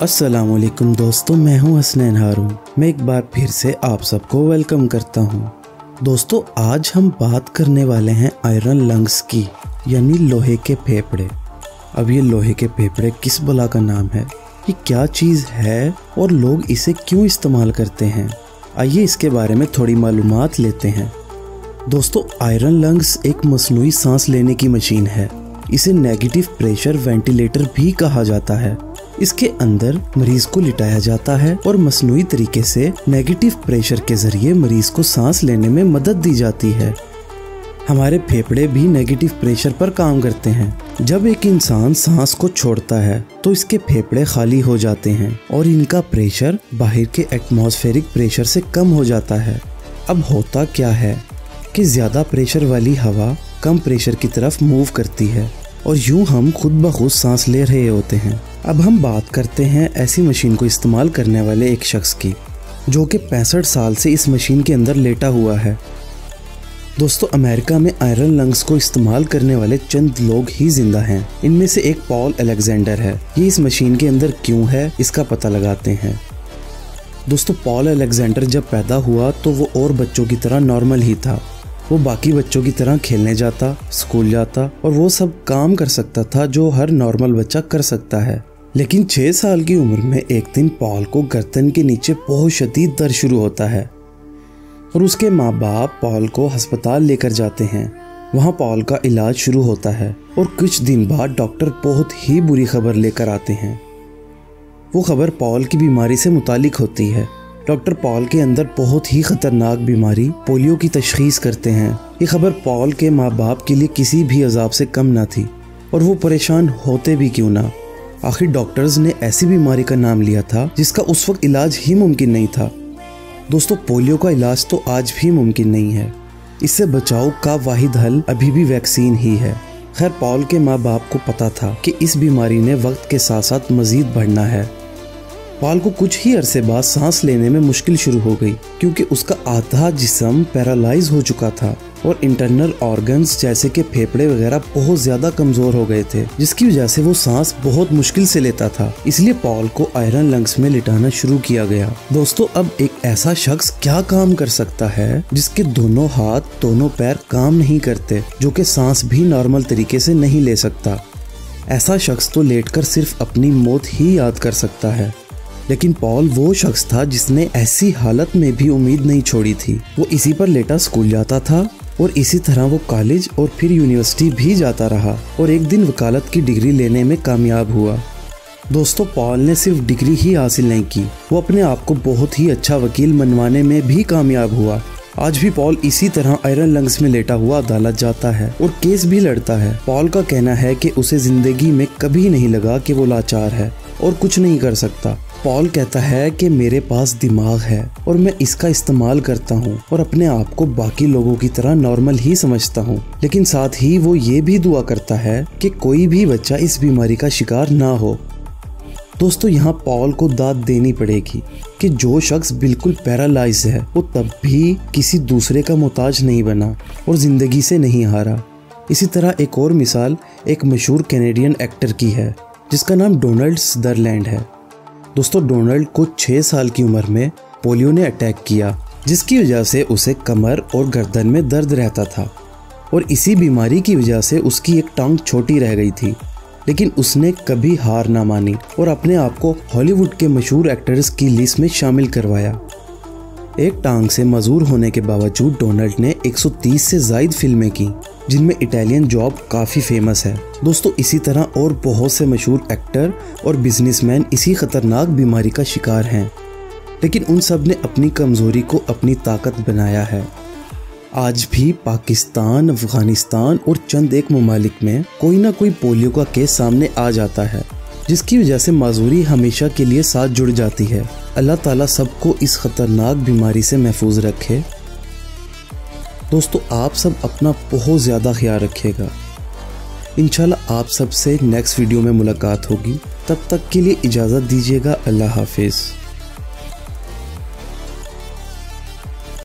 अस्सलामुअलैकुम दोस्तों, मैं हूं हसनैन हारून। मैं एक बार फिर से आप सबको वेलकम करता हूं। दोस्तों, आज हम बात करने वाले हैं आयरन लंग्स की, यानी लोहे के फेफड़े। अब ये लोहे के फेफड़े किस बला का नाम है, ये क्या चीज़ है और लोग इसे क्यों इस्तेमाल करते हैं, आइए इसके बारे में थोड़ी मालूमात लेते हैं। दोस्तों, आयरन लंग्स एक मसनूई सांस लेने की मशीन है। इसे नेगेटिव प्रेशर वेंटिलेटर भी कहा जाता है। इसके अंदर मरीज को लिटाया जाता है और मसनूई तरीके से नेगेटिव प्रेशर के जरिए मरीज को सांस लेने में मदद दी जाती है। हमारे फेफड़े भी नेगेटिव प्रेशर पर काम करते हैं। जब एक इंसान सांस को छोड़ता है तो इसके फेफड़े खाली हो जाते हैं और इनका प्रेशर बाहर के एटमॉस्फेरिक प्रेशर से कम हो जाता है। अब होता क्या है कि ज्यादा प्रेशर वाली हवा कम प्रेशर की तरफ मूव करती है और यूं हम खुद ब खुद सांस ले रहे होते हैं। अब हम बात करते हैं ऐसी मशीन को इस्तेमाल करने वाले एक शख्स की, जो कि 65 साल से इस मशीन के अंदर लेटा हुआ है। दोस्तों, अमेरिका में आयरन लंग्स को इस्तेमाल करने वाले चंद लोग ही जिंदा हैं। इनमें से एक पॉल अलेक्जेंडर है। ये इस मशीन के अंदर क्यों है, इसका पता लगाते हैं। दोस्तों, पॉल अलेक्जेंडर जब पैदा हुआ तो वो और बच्चों की तरह नॉर्मल ही था। वो बाकी बच्चों की तरह खेलने जाता, स्कूल जाता और वो सब काम कर सकता था जो हर नॉर्मल बच्चा कर सकता है। लेकिन 6 साल की उम्र में एक दिन पॉल को गर्दन के नीचे बहुत शदीद दर्द शुरू होता है और उसके माँ बाप पॉल को अस्पताल लेकर जाते हैं। वहाँ पॉल का इलाज शुरू होता है और कुछ दिन बाद डॉक्टर बहुत ही बुरी खबर लेकर आते हैं। वो खबर पॉल की बीमारी से मुतालिक होती है। डॉक्टर पॉल के अंदर बहुत ही खतरनाक बीमारी पोलियो की तशखीस करते हैं। ये खबर पॉल के माँ बाप के लिए किसी भी अजाब से कम ना थी और वो परेशान होते भी क्यों ना। आखिर डॉक्टर्स ने ऐसी बीमारी का नाम लिया था जिसका उस वक्त इलाज ही मुमकिन नहीं था। दोस्तों, पोलियो का इलाज तो आज भी मुमकिन नहीं है। इससे बचाव का वाहिद हल अभी भी वैक्सीन ही है। खैर, पॉल के माँ बाप को पता था कि इस बीमारी ने वक्त के साथ साथ मजीद बढ़ना है। पॉल को कुछ ही अरसे बाद सांस लेने में मुश्किल शुरू हो गई, क्योंकि उसका आधा जिस्म पैरालाइज हो चुका था और इंटरनल ऑर्गन्स जैसे कि फेफड़े वगैरह बहुत ज्यादा कमजोर हो गए थे, जिसकी वजह से वो सांस बहुत मुश्किल से लेता था। इसलिए पॉल को आयरन लंग्स में लिटाना शुरू किया गया। दोस्तों, अब एक ऐसा शख्स क्या काम कर सकता है जिसके दोनों हाथ दोनों पैर काम नहीं करते, जो कि सांस भी नॉर्मल तरीके से नहीं ले सकता। ऐसा शख्स तो लेटकर सिर्फ अपनी मौत ही याद कर सकता है। लेकिन पॉल वो शख्स था जिसने ऐसी हालत में भी उम्मीद नहीं छोड़ी थी। वो इसी पर लेटा स्कूल जाता था और इसी तरह वो कॉलेज और फिर यूनिवर्सिटी भी जाता रहा और एक दिन वकालत की डिग्री लेने में कामयाब हुआ। दोस्तों, पॉल ने सिर्फ डिग्री ही हासिल नहीं की, वो अपने आप को बहुत ही अच्छा वकील मनवाने में भी कामयाब हुआ। आज भी पॉल इसी तरह आयरन लंग्स में लेटा हुआ अदालत जाता है और केस भी लड़ता है। पॉल का कहना है कि उसे जिंदगी में कभी नहीं लगा कि वो लाचार है और कुछ नहीं कर सकता। पॉल कहता है कि मेरे पास दिमाग है और मैं इसका इस्तेमाल करता हूँ और अपने आप को बाकी लोगों की तरह नॉर्मल ही समझता हूँ। लेकिन साथ ही वो ये भी दुआ करता है कि कोई भी बच्चा इस बीमारी का शिकार ना हो। दोस्तों, यहाँ पॉल को दाद देनी पड़ेगी कि जो शख्स बिल्कुल पैरालाइज है वो तब भी किसी दूसरे का मोहताज नहीं बना और जिंदगी से नहीं हारा। इसी तरह एक और मिसाल एक मशहूर कैनेडियन एक्टर की है जिसका नाम डोनाल्ड सदरलैंड है। दोस्तों, डोनाल्ड को 6 साल की उम्र में पोलियो ने अटैक किया, जिसकी वजह से उसे कमर और गर्दन में दर्द रहता था और इसी बीमारी की वजह से उसकी एक टांग छोटी रह गई थी। लेकिन उसने कभी हार ना मानी और अपने आप को हॉलीवुड के मशहूर एक्टर्स की लिस्ट में शामिल करवाया। एक टांग से मजबूर होने के बावजूद डोनाल्ड ने 130 से ज्यादा फिल्में की, जिनमें इटालियन जॉब काफ़ी फेमस है। दोस्तों, इसी तरह और बहुत से मशहूर एक्टर और बिजनेसमैन इसी खतरनाक बीमारी का शिकार हैं, लेकिन उन सब ने अपनी कमज़ोरी को अपनी ताकत बनाया है। आज भी पाकिस्तान, अफगानिस्तान और चंद एक ममालिक में कोई ना कोई पोलियो का केस सामने आ जाता है, जिसकी वजह से माजूरी हमेशा के लिए साथ जुड़ जाती है। अल्लाह ताला सबको इस खतरनाक बीमारी से महफूज रखे। दोस्तों, आप सब अपना बहुत ज़्यादा ख्याल रखिएगा। इंशाल्लाह आप सबसे नेक्स्ट वीडियो में मुलाकात होगी। तब तक के लिए इजाज़त दीजिएगा। अल्लाह हाफिज़।